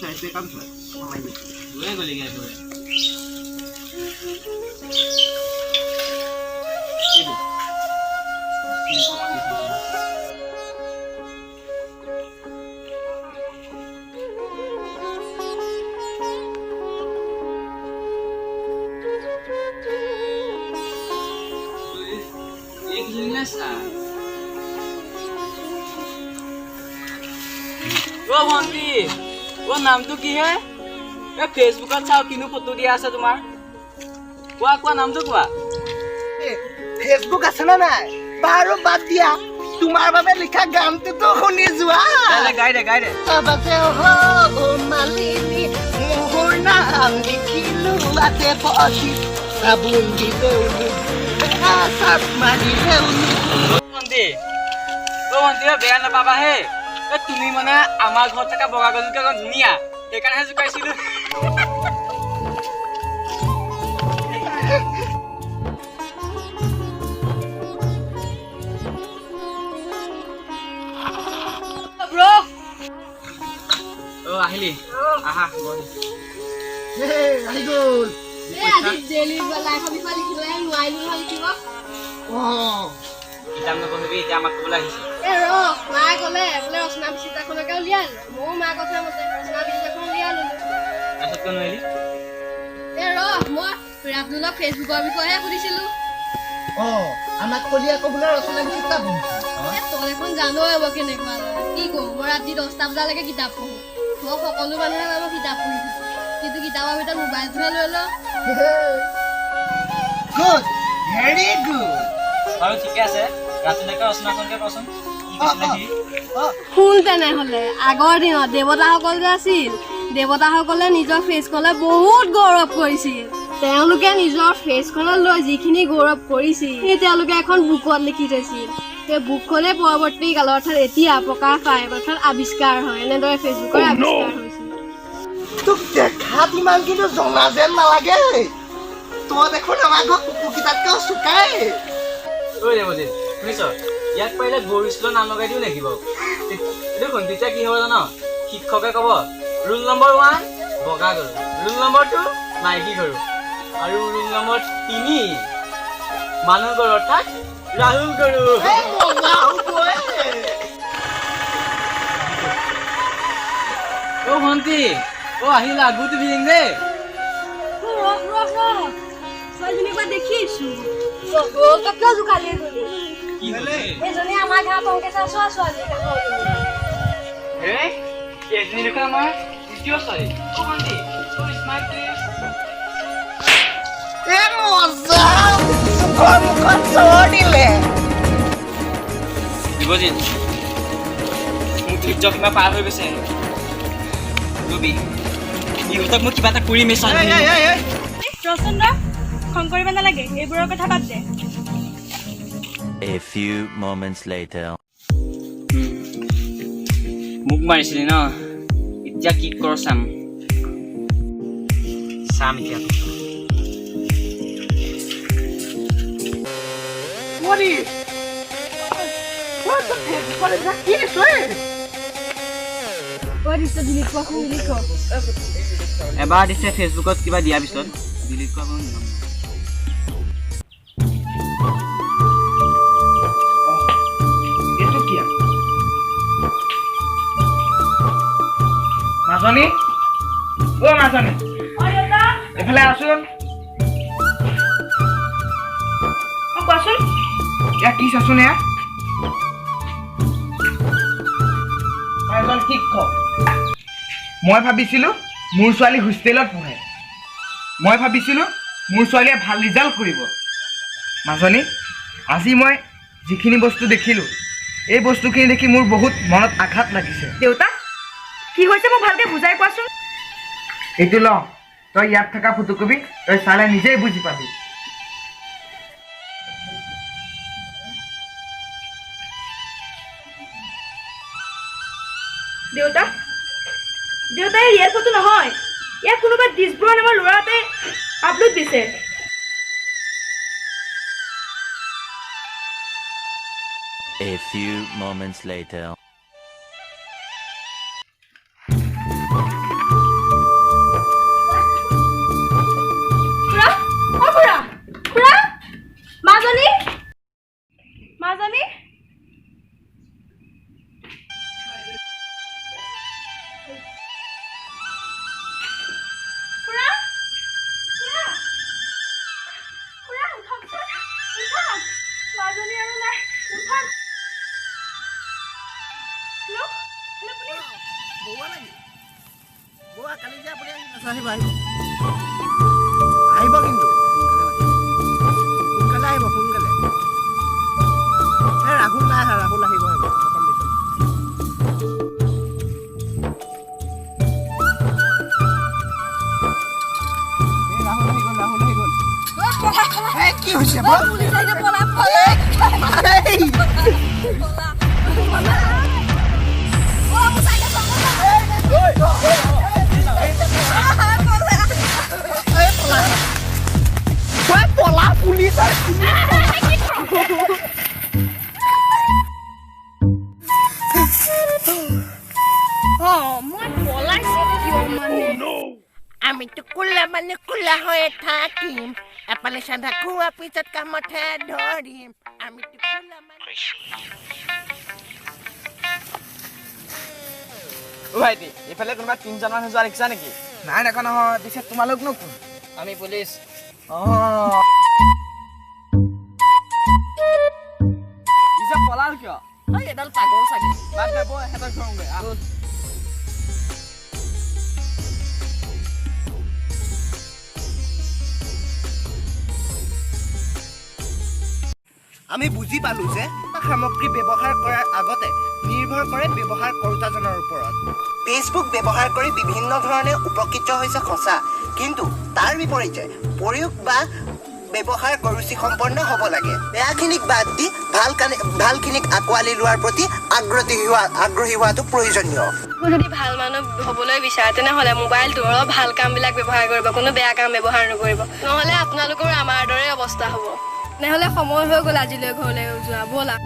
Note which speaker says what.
Speaker 1: চাইছে কাম চল সময় লৈ গলি গে তোৰে एक लिखना सा ओ भंटी ओ नाम तो की है ए फेसबुक चाओ किनु फोटो दिया আছে তোমাৰ কোৱা নামটো কোৱা
Speaker 2: ফেসবুক আছে না নাই বাৰো বাদ দিয়া তোমাৰ বাবে লিখা গানটো তো শুনি যোৱা
Speaker 1: গাই দে
Speaker 2: তবতে হো ও মালিনী মোহৰ নাম লিখিলো আতে পছি সাবুন দিলেউনি সাপ মাৰি দেউনি
Speaker 1: ভন্টি বেয়া নাপাবা হে তুমি মানে আমাৰ ঘৰত থকা বগা গছকে ধুনীয়া সেইকাৰণে জুকাইছিলো ব্ৰো আহিলি আহা
Speaker 2: আহি গ'ল
Speaker 3: আজি ডেইলি লাইফৰ বিষয়ে লিখিবলৈ নোৱাৰিলো নহয় লিখিব
Speaker 1: কিতাপ নপঢ়িবি এতিয়া আমাক ক'বলৈ আহিছে
Speaker 3: মায়ে ক'লে বোলে ৰচনা বিচিত্ৰাখনকে উলিয়াই ময়ো মাৰ কথা মতে ৰচনা বিচিত্ৰাখন উলিয়াই ল'লো
Speaker 1: তাৰপিছত কিয় নোৱাৰিলি
Speaker 3: মই ৰাব্দুলক ফেচবুকৰ বিষয়েহে সুধিছিলো
Speaker 2: আমাক কলি আকৌ বোলে ৰচনা বিচিত্ৰা
Speaker 3: তই এখন জানই মই কেনেকুৱা কি কওঁ মই ৰাতি 10টা বজালৈকে কিতাপ পঢ়ো মই সকলো মানুহে মই কিতাপ পঢ়ি থাকোঁ কিন্তু কিতাপৰ ভিতৰত মোবাইলটোহে লৈ লওঁ
Speaker 2: গুড ভেৰি গুড
Speaker 1: বাৰু ঠিকে আছে ৰাতিলৈকে ৰচনাখনকে কচোন কি কৈছিলে সি
Speaker 3: শুন তেনেহ'লে আগৰ দিনত দেৱতাসকল যে আছিল দেৱতাসকলে নিজৰ ফেচখনলৈ বহুত গৌৰৱ কৰিছিল তেওঁলোকে নিজৰ ফেচখনক লৈ যিখিনি গৌৰৱ কৰিছিল সেই তেওঁলোকে এখন বুকত লিখি থৈছিল সেই বুকখনে পৰৱৰ্তী কালত অৰ্থাৎ এতিয়া প্ৰকাশ পায় অৰ্থাৎ আৱিষ্কাৰ হয় এনেদৰে ফেচবুকৰ আৱিষ্কাৰ হৈছিল
Speaker 2: তোক দেখাত ইমান কিন্তু জনা যেন নালাগে তই দেখোন আমাৰ ঘৰত কুকুৰকেইটাতকৈ চুকাই
Speaker 1: ঐ দেৱজিৎ শুনিছ ইয়াক পাৰিলে গৰু স্কুলৰ নাম লগাই দিওঁ নেকি বাৰু দেখোন তেতিয়া কি হ'ব জান শিক্ষকে ক'ব ৰুল নম্বৰ 1 বগা গৰু ৰুল নম্বৰ 2 মাইকী গৰু আৰু ৰুল নম্বৰ 3 মানুহ গৰু অৰ্থাৎ ৰাহুল গৰু অ ভন্টি আহিলা গুড ইভিনিং দেই
Speaker 3: ছোৱালীজনীক দেখিছো কিয় জোকালি
Speaker 1: কি হ'লে
Speaker 3: এজনী আমাৰ গাঁৱৰ পংকেশৰ ছোৱালী
Speaker 1: এজনী দেখোন আমাৰ দ্বিতীয় ছোৱালী অ ভন্টি স্মাইল প্লিজ দেৱজিৎ মোৰ ধৈৰ্য সীমা পাৰ হৈ গৈছে ৰবি ইহঁতক মই কিবা এটা কৰিমেই
Speaker 3: ৰচন্দ্ৰ খং কৰিব নালাগে এইবোৰৰ কথা বাদ দে
Speaker 4: A few moments later.
Speaker 1: মোক মাৰিছিলি ন এতিয়া কি কৰ চাম এতিয়া এবাৰ দিছে ফেচবুকত কিবা দিয়াৰ পিছত ডিলিট কৰা নিয়ম
Speaker 2: মাজনী ও মাজনী এফালে আসুন কোৱাচোন ইয়াত কি চাচোন এয়া এজন শিক্ষক মই ভাবিছিলোঁ মোৰ ছোৱালী হোষ্টেলত পঢ়ে মই ভাবিছিলোঁ মোৰ ছোৱালীয়ে ভাল ৰিজাল্ট কৰিব মাজনী আজি মই যিখিনি বস্তু দেখিলোঁ এই বস্তুখিনি দেখি মোৰ বহুত মনত আঘাত লাগিছে
Speaker 5: দেউতা কি হৈছে মোক ভালকৈ বুজাই কোৱাচোন
Speaker 2: এইটো ল তই ইয়াত থকা ফটোকপি তই চালে নিজেই বুজি পাবি
Speaker 5: দেউতা দেউতা ইয়াৰ ফটো নহয় ইয়াক কোনোবা দিছব্ৰ নামৰ ল'ৰা এটাই আপলোড দিছে
Speaker 4: A few moments later.
Speaker 6: বৌৱা কালি যে আপুনি আহিব আহিব কিন্তু সোনকালে আহিব সোনকালে ৰাহুল নাই আহা ৰাহুল আহিব অকণ পিছত ৰাহুল আহি গ'ল কি হৈছে
Speaker 7: আমিতো কোলা মানে কোলা হয়ে থাকিম এপালে সাধা খোৱা পিছত কামতহে ধৰিম আমিতো কোলা মানে
Speaker 2: ভাইটি এইফালে কোনোবা 3জনমান যোৱা দেখিছা নেকি নাই দেখা নহয় পিছে তোমালোকনো কোন
Speaker 1: আমি পুলিচ
Speaker 2: পলাল কিয়
Speaker 1: এডাল পাগল চাগে
Speaker 2: বাদ দে বৈ হেঁতক ধৰোঁগৈ
Speaker 6: আমি বুজি পালো যে সামগ্ৰী ব্যৱহাৰ কৰাৰ আগতে নিৰ্ভৰ কৰে ব্যৱহাৰ কৰোতাজনৰ ওপৰত ফেচবুক ব্যৱহাৰ কৰি বিভিন্ন ধৰণে উপকৃত হৈছে সঁচা কিন্তু তাৰ বিপৰীতে প্ৰয়োগ বা ব্যৱহাৰ ৰুচি সম্পন্ন হ'ব লাগে বেয়াখিনিক বাদ দি ভালখিনিক আঁকোৱালি লোৱাৰ প্ৰতি আগ্ৰহী হোৱাটো প্ৰয়োজনীয়
Speaker 3: যদি ভাল মানুহ হ'বলৈ বিচাৰে তেনেহ'লে মোবাইলটো অলপ ভাল কামবিলাক ব্যৱহাৰ কৰিব কোনো বেয়া কাম ব্যৱহাৰ নকৰিব নহ'লে আপোনালোকৰ আমাৰ দৰে অৱস্থা হ'ব তেনেহ'লে সময় হৈ গ'ল আজিলৈ ঘৰলৈ যোৱা ব'লা